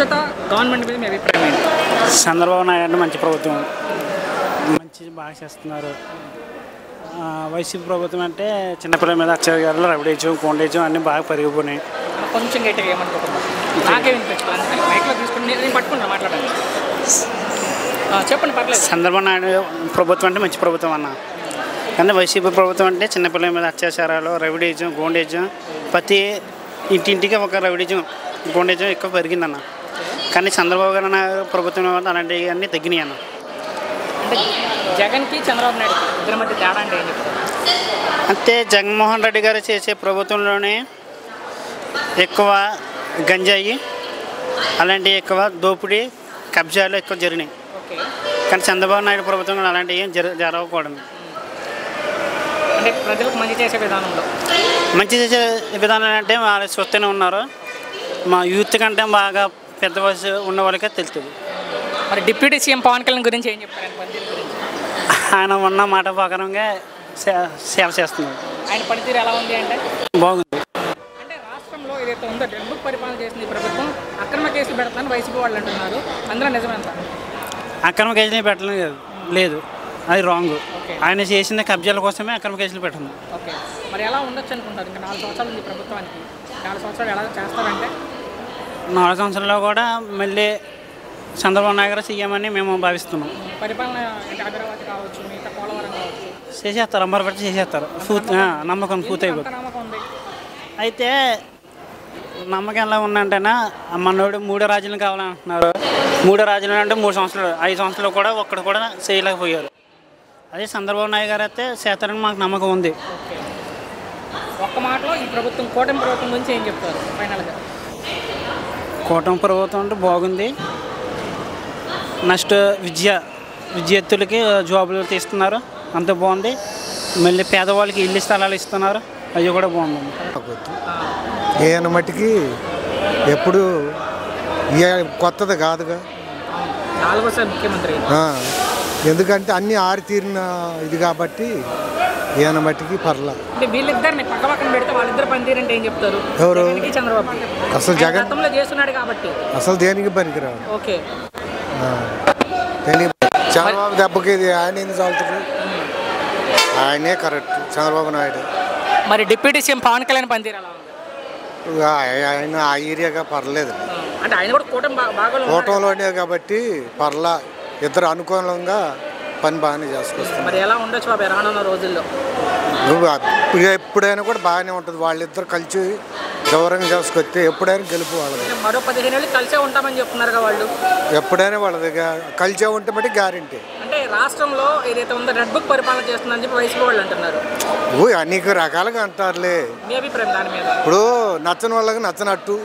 Government మీద మీ అభిప్రాయం ఏంటి? చంద్రబాబు నాయుడు మంచి ప్రభుత్వం, మంచి బాగా చేస్తున్నారు. వైసీపీ ప్రభుత్వం అంటే చిన్నపిల్లల మీద అక్షరగారులు రవిడేజం కొండేజం అన్నీ బాగా పెరిగిపోయినాయి. కొంచెం గట్టిగా ఏమనుకుంటున్నారు? నాకే వినిపించుకోవాలి, మైక్లో తీసుకుని నేను పట్టుకుంటా మాట్లాడండి, చెప్పండి పర్లేదు. చంద్రబాబు నాయుడు ప్రభుత్వం అంటే మంచి ప్రభుత్వం అన్న, కానీ వైసీపీ ప్రభుత్వం అంటే చిన్నపిల్లల మీద అత్యాచారాలు రవిడేజం గోండేజం ప్రతి ఇంటింటికి ఒక రవిడేజం గోండేజం ఎక్కువ పెరిగిందన్న. కానీ చంద్రబాబు గారు ప్రభుత్వం అలాంటివి అన్నీ తగ్గినాయి అన్న. అంటే జగన్కి చంద్రబాబు నాయుడు ఇద్దరి మధ్య తేడా అంటే ఏం చెప్తారు? అంటే జగన్మోహన్ రెడ్డి గారు చేసే ప్రభుత్వంలోనే ఎక్కువ గంజాయి అలాంటివి ఎక్కువ దోపిడీ కబ్జాలు ఎక్కువ జరిగినాయి. కానీ చంద్రబాబు నాయుడు ప్రభుత్వంలో అలాంటివి ఏం జరగకూడదు. అంటే ప్రజలకు మంచి చేసే విధానంలో మంచి చేసే విధానం అంటే వాళ్ళు చూస్తూనే ఉన్నారు. మా యూత్ కంటే బాగా పెద్ద వయసు ఉన్న వాళ్ళకే తెలుస్తుంది. మరి డిప్యూటీ సీఎం పవన్ కళ్యాణ్ గురించి ఏం చెప్తారు? ఆయన ఉన్న మాట ప్రకారంగా సేవ చేస్తున్నారు. ఆయన పనితీరు ఎలా ఉంది అంటే బాగుంది. అంటే రాష్ట్రంలో ఏదైతే ఉందో డబ్బు పరిపాలన చేసింది ఈ ప్రభుత్వం అక్రమ కేసులు పెడతానని వైసీపీ వాళ్ళు అంటున్నారు, అందులో నిజమంతా? అక్రమ కేసులు పెట్టడం లేదు, అది రాంగ్. ఆయన చేసిన కబ్జాల కోసమే అక్రమ కేసులు పెట్టింది. ఓకే, మరి ఎలా ఉండొచ్చు అనుకుంటారు? ఇంకా 4 సంవత్సరాలు ఉంది ప్రభుత్వానికి, 4 సంవత్సరాలు ఎలా చేస్తారంటే? 4 సంవత్సరాల్లో కూడా మళ్ళీ చంద్రబాబు నాయుడు గారు సీఎం అని మేము భావిస్తున్నాం. పరిపాలన అంటే అమరావతి కావచ్చు, మిగతా పోలవరం కావచ్చు చేసేస్తారు, అంబర్ పెట్టి చేసేస్తారు. నమ్మకం పూర్తయిపోతుంది. నమ్మకం ఉంది. అయితే నమ్మకం ఎలా ఉందంటేనా మనోడు 3 రాజులు కావాలంటున్నారు. 3 రాజులు అంటే 3 సంవత్సరాలు 5 సంవత్సరాలు కూడా ఒక్కడు కూడా చేయలేకపోయారు. అదే చంద్రబాబు నాయుడు గారు అయితే చేస్తారని మాకు నమ్మకం ఉంది. ఒక్క మాటలో ఈ ప్రభుత్వం కూటమి ప్రభుత్వం గురించి ఏం చెప్తారు ఫైనల్గా? కూటమి ప్రభుత్వం అంటే బాగుంది. నెక్స్ట్ విద్యార్థులకి జాబులు తీస్తున్నారు, అంత బాగుంది. మళ్ళీ పేదవాళ్ళకి ఇల్లు స్థలాలు ఇస్తున్నారు, అవి కూడా బాగుంది. ఈయన మట్టికి ఎప్పుడు కొత్తది కాదుగా, 4వ ముఖ్యమంత్రి. ఎందుకంటే అన్ని ఆరితీరిన ఇది కాబట్టి ఈయన మట్టికి పర్లా. అంటే వీళ్ళిద్దరిని పక్క పక్కన పెడితే వాళ్ళిద్దరు పనితీరంటే ఏం చెప్తారు? ఎవరు? చంద్రబాబు. అసలు జగన్ గతంలో చేస్తున్నాడు కాబట్టి అసలు దేనికి పనికిరాడు. ఓకే, చంద్రబాబు దెబ్బకి ఆయన ఎందుకు చాలుతుంది? ఆయనే కరెక్ట్, చంద్రబాబు నాయుడు. మరి డిప్యూటీ సీఎం పవన్ కళ్యాణ్ పనితీరు ఎలా ఉంది? ఆయన ఆ ఏరియాగా పర్లేదు. అంటే ఆయన కూడా కూటమిలోనే కాబట్టి పర్లా, ఇద్దరు అనుకూలంగా పని బాగానే చేసుకొస్తారు. మరి ఎలా ఉండొచ్చు బాబు రానున్న రోజుల్లో? ఎప్పుడైనా కూడా బాగానే ఉంటుంది. వాళ్ళిద్దరు కలిసి గౌరవంగా చేసుకొస్తే ఎప్పుడైనా గెలుపు వాళ్ళది. మరో 15 ఏళ్ళు కలిసే ఉంటామని చెప్తున్నారు వాళ్ళు. ఎప్పుడైనా వాళ్ళది కలిసే ఉంటే బట్టి గ్యారెంటీ. అంటే రాష్ట్రంలో ఏదైతే ఉందో రెడ్ బుక్ పరిపాలన చేస్తుందని చెప్పి వైసీపీ వాళ్ళు అంటున్నారు. అనేక రకాలుగా అంటారులే. మీ అభిప్రాయం దాని మీద? ఇప్పుడు నచ్చని వాళ్ళకి నచ్చనట్టు,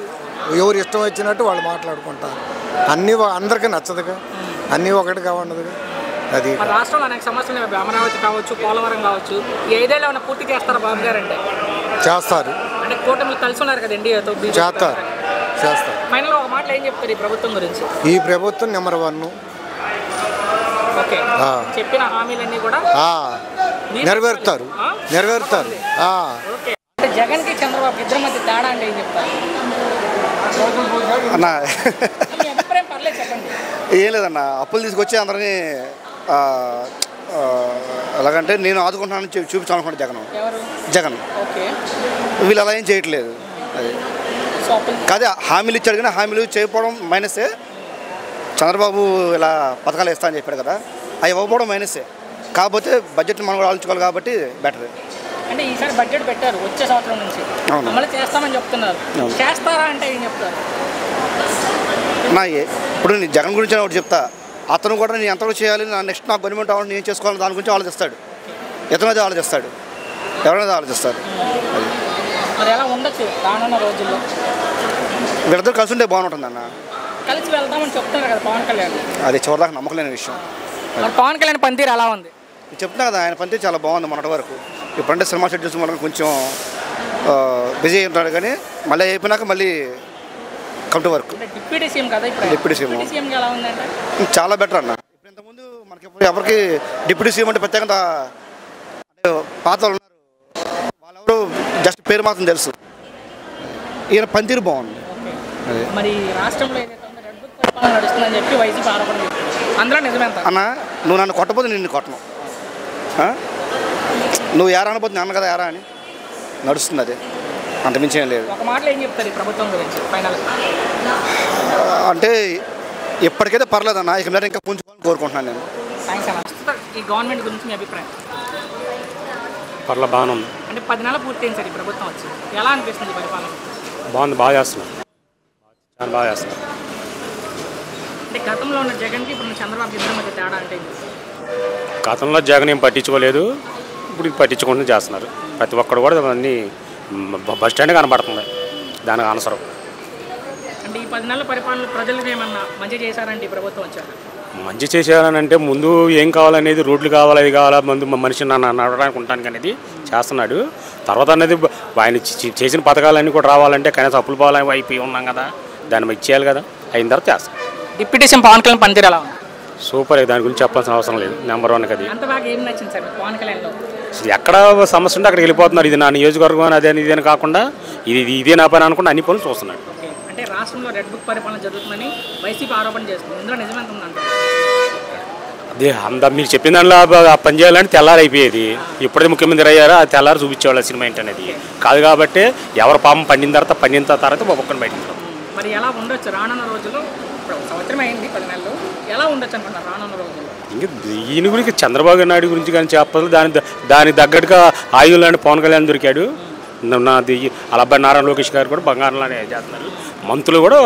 ఎవరు ఇష్టం వచ్చినట్టు వాళ్ళు మాట్లాడుకుంటారు. అన్నీ అందరికీ నచ్చదుగా, అన్నీ ఒకటిగా ఉండదుగా. అది రాష్ట్రంలో అనేక సమస్యలు, అమరావతి కావచ్చు, పోలవరం కావచ్చు, ఈ 5 ఏళ్ళు ఏమైనా పూర్తి చేస్తారా బాబు గారు? అంటే చేస్తారు. అంటే కూటమిలు కలిసి ఉన్నారు కదా ఎన్డీఏతో, చేస్తారు. ఫైనల్ ఒక మాటలో ఏం చెప్తారు ఈ ప్రభుత్వం గురించి? ఈ ప్రభుత్వం నెంబర్ 1. ఓకే, చెప్పిన హామీలన్నీ కూడా నెరవేరుతారు. ఓకే, అంటే జగన్ కి చంద్రబాబు ఇద్దరి మధ్య తేడా అంటే ఏం చెప్తారు అన్న? అభిప్రాయం పర్లేదు చెప్పండి. ఏం లేదన్న, అప్పులు తీసుకొచ్చి అందరినీ ఎలాగంటే నేను ఆదుకుంటున్నాను చూపించాలనుకుంటే జగన్ వీళ్ళు అలా ఏం చేయట్లేదు. అది కాదే, హామీలు ఇచ్చాడు కానీ హామీలు చేయకపోవడం మైనసే. చంద్రబాబు ఇలా పథకాలు ఇస్తా అని చెప్పాడు కదా, అవి ఇవ్వకపోవడం మైనసే. కాకపోతే బడ్జెట్ మనం కూడా ఆలోచించుకోవాలి కాబట్టి బెటర్. అంటే ఈసారి బడ్జెట్ పెట్టారు వచ్చే సంవత్సరం నుంచి, మళ్ళీ చేస్తామని చెప్తున్నారు. చేస్తారా అంటే ఏం చెప్తారు? ఇప్పుడు నీ జగన్ గురించి ఒకటి చెప్తా, అతను కూడా నేను ఎంతవరకు చేయాలి, నెక్స్ట్ నాకు గవర్నమెంట్ అవ్వాలి, నేను చేసుకోవాలి, దాని గురించి ఆలోచిస్తాడు. ఇతనైతే ఆలోచిస్తాడు, ఎవరైనా ఆలోచిస్తారు. అది మరి ఎలా ఉండొచ్చు రానున్న రోజుల్లో? వీళ్ళిద్దరు కలిసి ఉంటే బాగుంటుంది అన్న. కలిసి వెళ్దామని చెప్తున్నారు కదా పవన్ కళ్యాణ్. అది చివరిదాకా నమ్మకం లేని విషయం. పవన్ కళ్యాణ్ పనితీరు ఎలా ఉంది? చెప్తున్నా కదా, ఆయన పనితీరు చాలా బాగుంది మొన్నటి వరకు. ఇప్పుడంటే సినిమా షెడ్ చూసి మనకు కొంచెం బిజీ ఉంటాడు, కానీ మళ్ళీ అయిపోయినాక మళ్ళీ come to work. Deputy CM కదా, డిప్యూటీ సీఎం ఎలా ఉందంటే చాలా బెటర్ అన్న. ఇప్పుడు ఇంతకుముందు మనకి ఎవరికి డిప్యూటీ సీఎం అంటే ప్రత్యేకంగా అంటే పాత వాళ్ళు ఉన్నారు, వాళ్ళెవరు జస్ట్ పేరు మాత్రం తెలుసు. ఈయన పనితీరు బాగుంది. మరి రాష్ట్రంలో ఏదైతే పరిపాలన నడుస్తుందని చెప్పి వైసీపీ ఆరోపణ చేస్తుంది. అందులో నిజమేంత అన్న నువ్వు నన్ను కొట్టబోతే నిన్ను కొట్టను, నువ్వు యారా అనబోతుంది అన్న కదా యారా అని నడుస్తుంది, అది అంతమించి ఏం లేదు. ఒక మాటలో ఏం చెప్తారు ఈ ప్రభుత్వం గురించి ఫైనల్? అంటే ఎప్పటికైతే పర్లేదన్న, ఇక మీద ఇంకా పుంజుకోవాలని కోరుకుంటున్నాను నేను. థ్యాంక్స్ అన్న. ఈ గవర్నమెంట్ గురించి మీ అభిప్రాయం? పర్లేదు, బాగానే ఉంది. అంటే 10 నెలలు పూర్తయింది సార్ ఈ ప్రభుత్వం వచ్చి, ఎలా అనిపిస్తుంది ఈ పరిపాలన? బాగుంది, బాగా చేస్తున్నారు, చాలా బాగా చేస్తున్నారు. అంటే గతంలో ఉన్న జగన్కి ఇప్పుడు చంద్రబాబు ఇద్దరి మధ్య తేడా అంటే గతంలో జగన్ ఏం పట్టించుకోలేదు, ఇప్పుడు పట్టించుకుంటూ చేస్తున్నారు. ప్రతి ఒక్కరు కూడా అన్నీ బస్ స్టాండ్ కనబడుతుంది దానికి ఆన్సర్. అంటే ఈ 10 నెలల పరిపాలన ప్రజలకు ఏమన్నా మంచి చేశారంటే ఈ ప్రభుత్వం వచ్చారు? మంచి చేసేయాలంటే ముందు ఏం కావాలనేది, రోడ్లు కావాలి, అది కావాలా, ముందు మనిషి నడవడానికి ఉండడానికి అనేది చేస్తున్నాడు. తర్వాత అనేది ఆయన చేసిన పథకాలన్నీ కూడా రావాలంటే కనీసం అప్పులు పోవాలని అయిపోయి ఉన్నాం కదా, దాన్ని ఇచ్చేయాలి కదా, అయిన తర్వాత చేస్తాం. డిప్యూటీ సీఎం పవన్ కళ్యాణ్ పనితీరు ఎలా ఉంది? సూపర్, దాని గురించి చెప్పాల్సిన అవసరం లేదు, నెంబర్ 1 అది. అంత బాగా ఏం నచ్చింది సార్ పవన్ కళ్యాణ్లో? ఎక్కడ సమస్య ఉంటే అక్కడికి వెళ్ళిపోతున్నారు. ఇది నా నియోజకవర్గం అదే ఇదేని కాకుండా ఇదే నా పని అనుకుంటే అన్ని పనులు చూస్తున్నాడు. అంటే రాష్ట్రంలో రెడ్ బుక్ పరిపాలన జరుగుతుందని వైసీపీ ఆరోపణ చేస్తుంది, ఇందులో నిజమెంత ఉందంట? అదే మీరు చెప్పిన దానిలో పని చేయాలంటే తెల్లారి అయిపోయేది. ఇప్పుడే ముఖ్యమంత్రి అయ్యారో అది తెల్లారి చూపించేవాళ్ళు సినిమా ఏంటనేది కాదు. కాబట్టి ఎవరి పాపం పండిన తర్వాత ఒక్కొక్కరిని బయట. మరి ఎలా ఉండొచ్చు రానున్న రోజుల్లో? ఇప్పుడు సంవత్సరం అయింది, 10 నెలలు, ఎలా ఉండొచ్చు అనుకుంటున్నారు రానున్న రోజుల్లో? ఇంకా ఈయన గురించి చంద్రబాబు నాయుడు గురించి కానీ చెప్పాలి. దానికి తగ్గట్టుగా ఆయుధ లాంటి పవన్ కళ్యాణ్ దొరికాడు. నాది వాళ్ళ అబ్బాయి నారా లోకేష్ గారు కూడా బంగారంలానే చేస్తున్నారు. మంత్రులు కూడా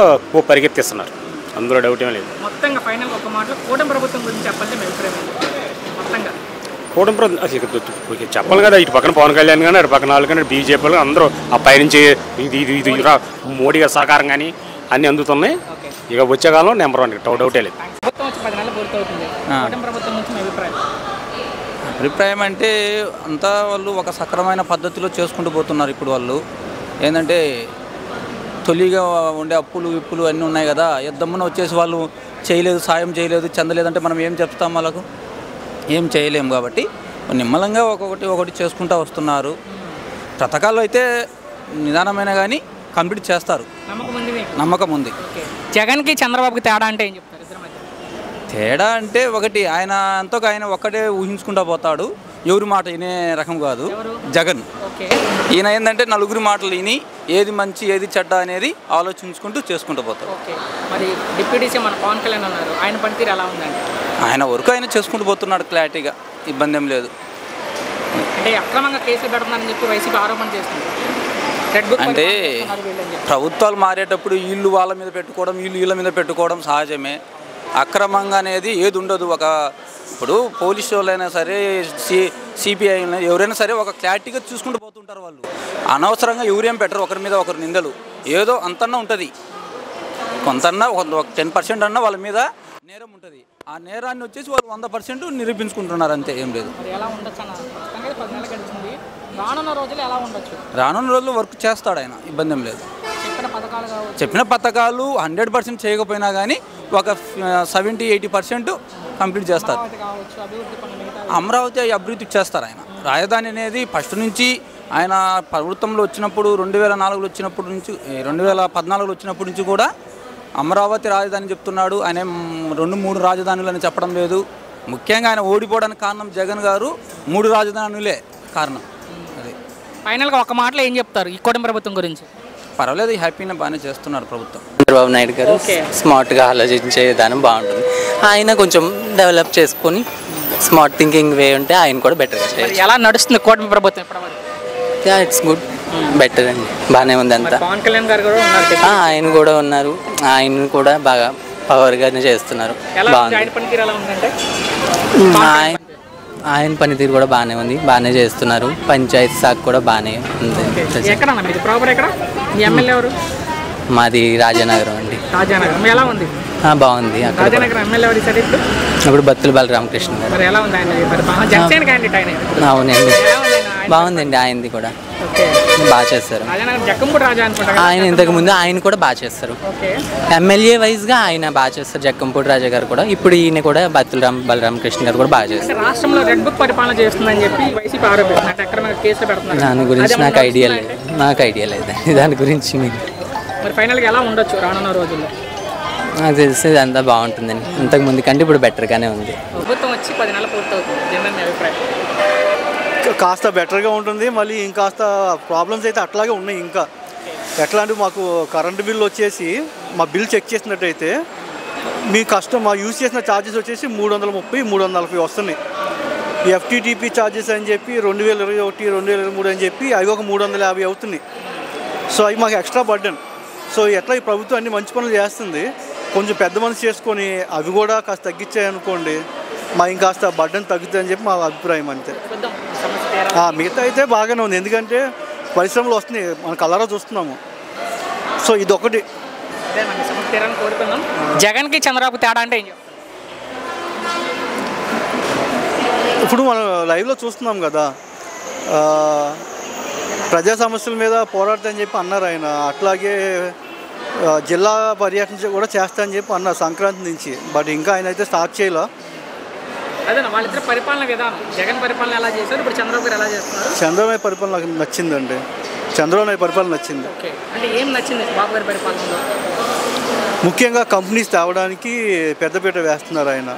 పరిగెత్తిస్తున్నారు, అందులో డౌట్ ఏం లేదు. మొత్తంగా ఫైనల్ ఒక మాటలో కూటమి ప్రభుత్వం గురించి చెప్పాలంటే మీ అభిప్రాయం మొత్తంగా? కూటమి ప్రభుత్వం చెప్పాలి కదా, ఇటు పక్కన పవన్ కళ్యాణ్ కానీ అటు పక్కన వాళ్ళు కానీ బీజేపీలు అందరూ ఆ పైనుంచి ఇది మోడీ గారి సహకారం కానీ అన్నీ అందుతున్నాయి. ఇక వచ్చే కాలంలో నెంబర్ 1 డౌటే లేదు. ప్రభుత్వం వచ్చి 10 నెలలు పూర్తవుతుంది, కూటమి ప్రభుత్వం నుంచి మీ అభిప్రాయం? అభిప్రాయం అంటే అంతా వాళ్ళు ఒక సక్రమైన పద్ధతిలో చేసుకుంటూ పోతున్నారు. ఇప్పుడు వాళ్ళు ఏంటంటే తొలిగా ఉండే అప్పులు విప్పులు అన్నీ ఉన్నాయి కదా, యుద్ధమున వచ్చేసి వాళ్ళు చేయలేదు, సాయం చేయలేదు, చెందలేదంటే మనం ఏం చెప్తాం? వాళ్ళకు ఏం చేయలేము. కాబట్టి నిమ్మలంగా ఒకటి చేసుకుంటూ వస్తున్నారు. పథకాలు అయితే నిదానమైన కానీ కంప్లీట్ చేస్తారు, నమ్మకం ఉంది. జగన్కి చంద్రబాబుకి తేడా అంటే ఏం చెప్తారు ఇద్దరి మధ్య? తేడా అంటే ఒకటి, ఆయన అంతకు ఆయన ఒక్కటే ఊహించుకుంటూ పోతాడు, ఎవరి మాట వినే రకం కాదు జగన్. ఈయన ఏంటంటే నలుగురి మాటలు విని ఏది మంచి ఏది చెడ్డ అనేది ఆలోచించుకుంటూ చేసుకుంటూ పోతాడు. మరి డిప్యూటీ సీఎం మన పవన్ కళ్యాణ్ ఉన్నారు, ఆయన పనితీరు ఎలా ఉందండి? ఆయన వర్క్ ఆయన చేసుకుంటూ పోతున్నాడు క్లారిటీగా, ఇబ్బంది ఏం లేదు. అంటే అక్రమంగా కేసులు పెడుతున్నారని చెప్పి వైసీపీ ఆరోపణ చేస్తుంది. అంటే ప్రభుత్వాలు మారేటప్పుడు వీళ్ళు వాళ్ళ మీద పెట్టుకోవడం, వీళ్ళ మీద పెట్టుకోవడం సహజమే. అక్రమంగా అనేది ఏది ఉండదు. ఇప్పుడు పోలీసు వాళ్ళైనా సరే, సిపిఐ ఎవరైనా సరే ఒక క్లారిటీగా చూసుకుంటూ పోతుంటారు. వాళ్ళు అనవసరంగా ఎవరేం పెట్టరు, ఒకరి మీద ఒకరు నిందలు. ఏదో అంతన్నా ఉంటుంది, కొంతన్నా ఒక 10% అన్నా వాళ్ళ మీద నేరం ఉంటుంది. ఆ నేరాన్ని వచ్చేసి వాళ్ళు 100% నిరూపించుకుంటున్నారు, అంతే, ఏం లేదు. రానున్న రోజులు వర్క్ చేస్తాడు ఆయన, ఇబ్బంది ఏం లేదు. చెప్పిన పథకాలు 100% చేయకపోయినా కానీ ఒక 70-80% కంప్లీట్ చేస్తారు. అమరావతి అభివృద్ధి చేస్తారు ఆయన. రాజధాని అనేది ఫస్ట్ నుంచి ఆయన ప్రభుత్వంలో వచ్చినప్పుడు 2004లో వచ్చినప్పటి నుంచి 2014లో వచ్చినప్పటి నుంచి కూడా అమరావతి రాజధాని చెప్తున్నాడు. ఆయన 2-3 రాజధానులని చెప్పడం లేదు. ముఖ్యంగా ఆయన ఓడిపోవడానికి కారణం జగన్ గారు 3 రాజధానులే కారణం. అది ఫైనల్గా ఒక మాటలో ఏం చెప్తారు ఈ కూటమి ప్రభుత్వం గురించి? పర్వాలేదు, హ్యాపీగా బాగానే చేస్తున్నారు ప్రభుత్వం. చంద్రబాబు నాయుడు గారు స్మార్ట్గా ఆలోచించే విధానం బాగుంటుంది. ఆయన కొంచెం డెవలప్ చేసుకొని స్మార్ట్ థింకింగ్ వే ఉంటే ఆయన కూడా బెటర్గా చేయాలి. ఎలా నడుస్తుంది కూటమి ప్రభుత్వం? ఇట్స్ గుడ్, బెటర్ అండి, బాగానే ఉంది అంతా. పవన్ కళ్యాణ్ గారు కూడా ఉన్నారు, ఆయన కూడా ఉన్నారు, ఆయన కూడా బాగా పవర్గానే చేస్తున్నారు. ఆయన పనితీరు కూడా బాగానే ఉంది, బాగానే చేస్తున్నారు. పంచాయతీ శాఖ కూడా బాగానే ఉంది. మాది రాజానగరం అండి. బాగుంది. ఇప్పుడు బత్తుల బలరామకృష్ణ గారు. అవునండి, బాగుందండి. ఆయనది కూడా బాగా చేస్తారు. ఆయన ఇంతకుముందు ఆయన కూడా బాగా చేస్తారు. ఎమ్మెల్యే వైజ్గా ఆయన బాగా చేస్తారు, జక్కంపూడి రాజా గారు కూడా. ఇప్పుడు ఈయన కూడా బత్తుల బలరామకృష్ణ గారు కూడా బాగా చేస్తారు. దాని గురించి నాకు ఐడియా లేదు, దాని గురించి. నాకు తెలిసి అంతా బాగుంటుందండి. ఇంతకు ముందు కంటే ఇప్పుడు బెటర్గానే ఉంది. ప్రభుత్వం వచ్చి 10 నెలలు పూర్తవుతుంది, దీని మీ అభిప్రాయం? కాస్త బెటర్గా ఉంటుంది. మళ్ళీ ఇంకాస్త ప్రాబ్లమ్స్ అయితే అట్లాగే ఉన్నాయి. ఇంకా ఎట్లా అంటే మాకు కరెంటు బిల్ వచ్చేసి మా బిల్ చెక్ చేసినట్టయితే మీ మా యూజ్ చేసిన ఛార్జెస్ వచ్చేసి 330, 340 వస్తున్నాయి. ఎఫ్టీటీపీ ఛార్జెస్ అని చెప్పి 2021, 2023 అని చెప్పి అవి ఒక 350 అవుతున్నాయి. సో అవి మాకు ఎక్స్ట్రా బర్డెన్. సో ఎట్లా ఈ ప్రభుత్వం అన్ని మంచి పనులు చేస్తుంది, కొంచెం పెద్ద మనసు చేసుకొని అవి కూడా కాస్త తగ్గించాయనుకోండి మా ఇంకాస్త బర్డెన్ తగ్గుతుంది అని చెప్పి మా అభిప్రాయం అంతే. మిగతా అయితే బాగానే ఉంది, ఎందుకంటే పరిశ్రమలు వస్తున్నాయి, మన కలరా చూస్తున్నాము. సో ఇదొకటి. జగన్కి చంద్రబాబు తేడా అంటే ఏం చెప్తారు? ఇప్పుడు మనం లైవ్లో చూస్తున్నాం కదా, ప్రజా సమస్యల మీద పోరాడతాని చెప్పి అన్నారు ఆయన. అట్లాగే జిల్లా పర్యటన కూడా చేస్తా అని చెప్పి అన్నారు సంక్రాంతి నుంచి. బట్ ఇంకా ఆయన అయితే స్టార్ట్ చేయలే. అదే వాళ్ళిద్దరు పరిపాలన విధానం, జగన్ పరిపాలన ఎలా చేశారు, ఇప్పుడు చంద్రబాబు గారు ఎలా చేస్తున్నారు? చంద్రబాబు పరిపాలన నాకు నచ్చిందండి. చంద్రబాబు పరిపాలన నచ్చింది. అంటే ఏం నచ్చింది బాబు గారి పరిపాలనలో? ముఖ్యంగా కంపెనీస్ తేవడానికి పెద్దపీట వేస్తున్నారు ఆయన.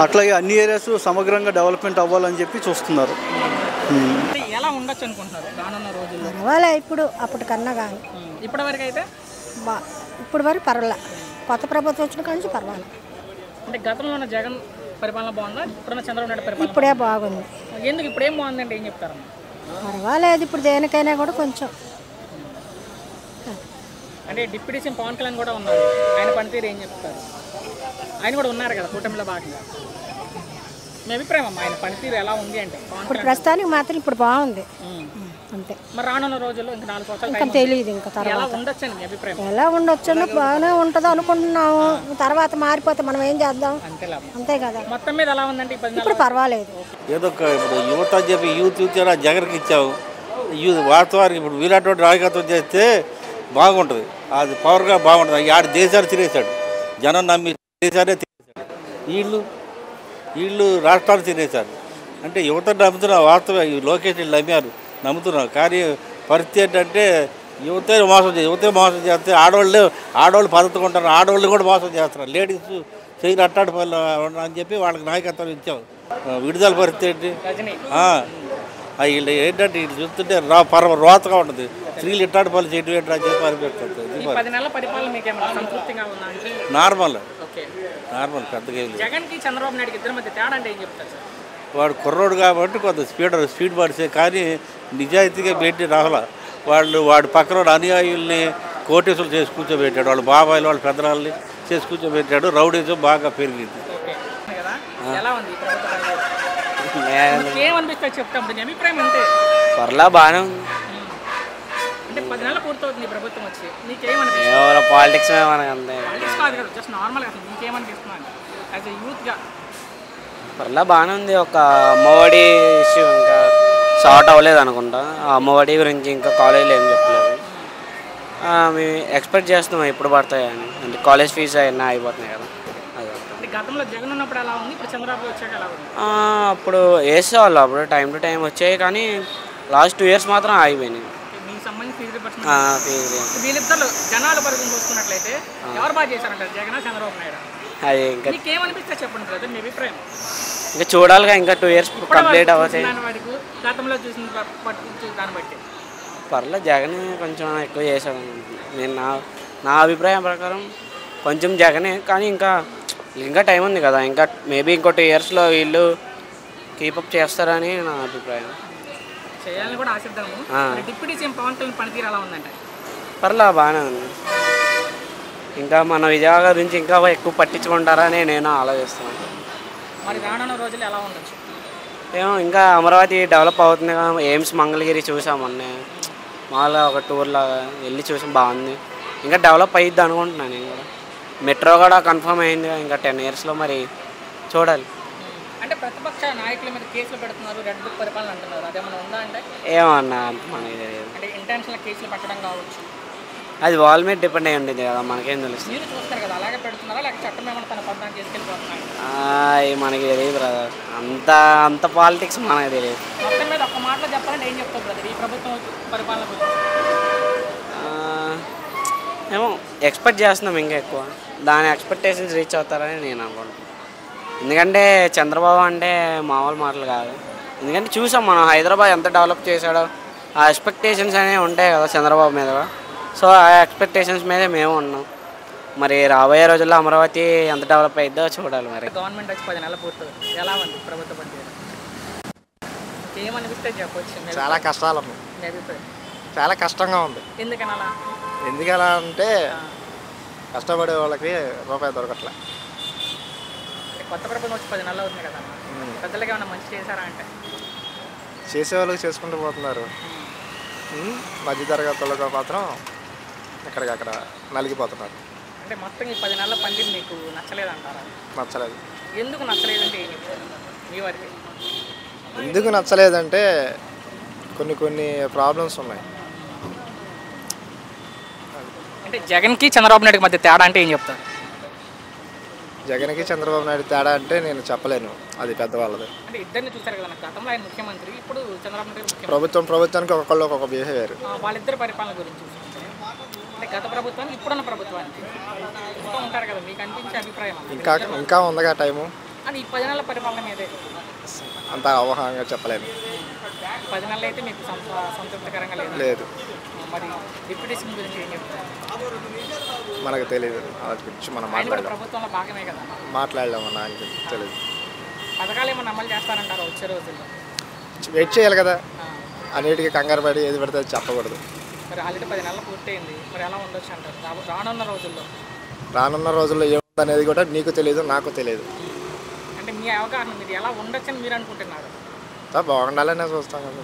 అట్లాగే అన్ని ఏరియాస్ సమగ్రంగా డెవలప్మెంట్ అవ్వాలని చెప్పి చూస్తున్నారు. ఎలా ఉండొచ్చు అనుకుంటున్నారు రానున్న రోజుల్లో? పర్వాలే, ఇప్పుడు అప్పటికన్నా కానీ ఇప్పటి వరకు అయితే ఇప్పుడు వరకు పర్వాలే. కొత్త ప్రభుత్వం వచ్చిన కానీ పర్వాలేదు. అంటే గతంలో ఉన్న జగన్ పరిపాలన బాగుందా, ఇప్పుడున్న చంద్రబాబు నాయుడు పరిపాలన? ఇప్పుడే బాగుంది. ఎందుకు ఇప్పుడు ఏం బాగుందంటే ఏం చెప్తారమ్మా? పర్వాలేదు, ఇప్పుడు దేనికైనా కూడా కొంచెం. అంటే డిప్యూటీ సీఎం పవన్ కళ్యాణ్ కూడా ఉన్నారు, ఆయన పనితీరు ఏం చెప్తారు? ఆయన కూడా ఉన్నారు కదా కూటమిలో భాగంగా. మీ అభిప్రాయం అమ్మా, ఆయన పనితీరు ఎలా ఉంది అంటే? ఇప్పుడు ప్రస్తుతానికి మాత్రం ఇప్పుడు బాగుంది అంతే. మరి రానున్న రోజుల్లో ఇంకా 4 సంవత్సరాలు ఇంకా తెలియదు. ఇంకా తర్వాత ఎలా ఉండొచ్చని మీ అభిప్రాయం? ఎలా ఉండొచ్చు, బాగానే ఉంటుంది అనుకుంటున్నాము. తర్వాత మారిపోతే మనం ఏం చేద్దాం, అంతే కదా. మొత్తం మీద ఎలా ఉందంటే ఇప్పుడు పర్వాలేదు. ఏదో ఇప్పుడు యువత అని చెప్పి యూత్ జగన్కి ఇచ్చావు. వాస్తవానికి ఇప్పుడు వీలాంటి నాయకత్వం చేస్తే బాగుంటుంది, అది పవర్గా బాగుంటుంది. ఆడు దేశాలు తినేశాడు, జనం నమ్మి దేశాలే తినేశాడు. వీళ్ళు రాష్ట్రాలు తినేశారు. అంటే యువతను నమ్ముతున్నా, వాస్తవం లోకేష్ వీళ్ళు నమ్ముతున్నాం. కానీ పరిస్థితి ఏంటంటే యువతే మోసం చేస్తే ఆడవాళ్ళు పద్ధతిగా ఉంటారు, ఆడవాళ్ళు కూడా మోసం చేస్తున్నారు. లేడీస్ చేయని అట్టాడు పనులు అని చెప్పి వాళ్ళకి నాయకత్వం ఇచ్చాం. విడుదల పరిస్థితి ఏంటి? వీళ్ళు ఏంటంటే వీళ్ళు చూస్తుంటే రోతగా ఉంటుంది. స్త్రీలు ఇట్టాడు పనులు చేయడం ఏంటి అని చెప్పి అనిపిస్తుంది. నార్మల్ పెద్దగా జగన్కి చంద్రబాబు నాయుడుకి ఇద్దరి మధ్య తేడా అంటే ఏం చెప్తారు సార్? వాడు కుర్రోడు కాబట్టి కొంత స్పీడ్ పడితే, కానీ నిజాయితీగా పెట్టి రావాల. వాడు పక్కన అనుయాయుల్ని కోటేశ్వరులు చేసి కూర్చోబెట్టాడు, వాళ్ళ బాబాయిలు వాళ్ళ పెద్దవాళ్ళని చేసి కూర్చోబెట్టాడు. రౌడీజం బాగా పెరిగింది. పర్లా బాగానే ఉంది. అంటే 10 నెలలు పూర్తవుతుంది ప్రభుత్వం వచ్చి, పాలిటిక్స్ పర్లా బాగానే ఉంది. ఒక అమ్మఒడి ఇష్యూ ఇంకా సార్ట్ అవ్వలేదు అనుకుంటా. ఆ అమ్మఒడి గురించి ఇంకా కాలేజీలో ఏం చెప్పలేదు. మేము ఎక్స్పెక్ట్ చేస్తున్నాం ఎప్పుడు పడతాయని. అంటే కాలేజ్ ఫీజు అయినా అయిపోతున్నాయి కదా. అప్పుడు వేసేవాళ్ళు, అప్పుడు టైం టు టైం వచ్చాయి, కానీ లాస్ట్ 2 years మాత్రం ఆగిపోయినాయి. అది ఇంకా చూడాలిగా, ఇంకా 2 years కంప్లీట్ అవుతాయి. పర్లేదు, జగన్ కొంచెం ఎక్కువ చేశాడు. నేను నా అభిప్రాయం ప్రకారం కొంచెం జగనే, కానీ ఇంకా టైం ఉంది కదా. ఇంకా మేబీ ఇంకో 2 yearsలో వీళ్ళు కీపప్ చేస్తారని నా అభిప్రాయం. పర్లా బాగానే ఉంది. ఇంకా మన విజయవాడ గురించి ఇంకా ఎక్కువ పట్టించుకుంటారని నేను ఆలోచిస్తున్నాను. ఏమో ఇంకా అమరావతి డెవలప్ అవుతుంది కదా. ఎయిమ్స్ మంగళగిరి చూసాం మొన్న, మామూలుగా ఒక టూర్ లాగా వెళ్ళి చూసాం, బాగుంది. ఇంకా డెవలప్ అయ్యిద్ది అనుకుంటున్నాను నేను కూడా. మెట్రో కూడా కన్ఫర్మ్ అయింది ఇంకా 10 yearsలో, మరి చూడాలి. అంటే ప్రతిపక్ష నాయకుల మీద కేసులు పెడుతున్నారు, రెడ్ బుక్ పరిపాలన అంటున్నారు, అదేమన్నా ఉందా? అంటే ఏమన్నా అంత మనకి తెలియదు. అంటే ఇంటెన్షనల్ కేసులు పెట్టడం కావచ్చు, అది వాళ్ళ మీద డిపెండ్ అయ్యి ఉండేది కదా, మనకేం తెలుసు. మీరు చూస్తారు కదా, అలాగే పెడుతున్నారా లేక చట్టం ఏమన్నా తన పద్ధతి తీసుకెళ్ళిపోతున్నారు? మనకి తెలియదు బ్రదర్, అంత పాలిటిక్స్ మనకి తెలియదు. మొత్తం మీద ఒక్క మాటలో చెప్పాలంటే ఏం చెప్తారు బ్రదర్ ఈ ప్రభుత్వం పరిపాలన గురించి? ఏమో ఎక్స్పెక్ట్ చేస్తున్నాం ఇంకా ఎక్కువ. దాని ఎక్స్పెక్టేషన్స్ రీచ్ అవుతారని నేను అనుకుంటున్నాను. ఎందుకంటే చంద్రబాబు అంటే మామూలు మాటలు కాదు. ఎందుకంటే చూసాం మనం హైదరాబాద్ ఎంత డెవలప్ చేశాడో, ఆ ఎక్స్పెక్టేషన్స్ అనేవి ఉంటాయి కదా చంద్రబాబు మీద. సో ఆ ఎక్స్పెక్టేషన్స్ మీదే మేము ఉన్నాం. మరి రాబోయే రోజుల్లో అమరావతి ఎంత డెవలప్ అయిద్దో చూడాలి. మరి గవర్నమెంట్ వచ్చి 10 నెలలు పూర్తుంది, ఎలా ఉంది ప్రభుత్వ పనితీరు? ఏమనిపిస్తే చెప్పొచ్చు. చాలా కష్టాలు ఉన్నాయి, మీ అభిప్రాయం? చాలా కష్టంగా ఉంది. ఎందుకనలా? ఎందుకలా అంటే కష్టపడే వాళ్ళకి రూపాయి దొరకట్లే. కొత్త ప్రభుత్వం వచ్చి 10 నెలలు అవుతుంది కదా, ప్రజలకి ఏమైనా మంచి చేశారా అంటే? చేసేవాళ్ళకి చేసుకుంటూ పోతున్నారు. మధ్యతరగతి వాళ్ళతో మాత్రం ఎక్కడికక్కడ నలిగిపోతున్నారు. అంటే మొత్తం ఈ 10 నెలల పనితీరు మీకు నచ్చలేదంటారా? నచ్చలేదు. ఎందుకు నచ్చలేదంటే ఏం చెప్తారు మీ వారికి? ఎందుకు నచ్చలేదంటే కొన్ని ప్రాబ్లమ్స్ ఉన్నాయి. అంటే జగన్కి చంద్రబాబు నాయుడుకి మధ్య తేడా అంటే ఏం చెప్తారు? జగన్కి చంద్రబాబు నాయుడు తేడా అంటే నేను చెప్పలేను, అది పెద్దవాళ్ళది. అంటే ఇద్దరిని చూసారు కదా, గతంలో ఆయన ముఖ్యమంత్రి, ఇప్పుడు చంద్రబాబు నాయుడు ముఖ్యమంత్రి. ప్రభుత్వానికి ఒక్కొక్కళ్ళు ఒక్కొక్క బిహేవియర్. వాళ్ళిద్దరు పరిపాలన గురించి చూసుకుంటే అంటే గత ప్రభుత్వానికి ఇప్పుడున్న ప్రభుత్వానికి ఇంకా ఉంటారు కదా, మీకు అనిపించే అభిప్రాయం? ఇంకా ఉందిగా టైము. అని ఈ 10 నెలల పరిపాలన మీదే అంత అవగాహనగా చెప్పలేను. 10 నెలలు అయితే మీకు సంతృప్తికరంగా లేదు. మరి డిప్యూటీ సీఎం గురించి ఏం చెప్తారు? మనకు తెలియదు, వాళ్ళ గురించి మనం ప్రభుత్వంలో భాగమే కదా, మాట్లాడలేమన్నా ఆయనకి తెలియదు. పథకాలు ఏమన్నా అమలు చేస్తారంటారు వచ్చే రోజుల్లో? వెయిట్ చేయాలి కదా, అన్నిటికీ కంగారు పడి ఏది పడితే చెప్పకూడదు. మరి ఆల్రెడీ 10 నెలలు పూర్తయింది, మరి ఎలా ఉండొచ్చు అంటారు రానున్న రోజుల్లో ఏముందనేది కూడా నీకు తెలియదు, నాకు తెలియదు. అంటే మీ అవగాహన, మీరు ఎలా ఉండొచ్చని మీరు అనుకుంటున్నారు? బాగుండాలనే చూస్తాం కదా.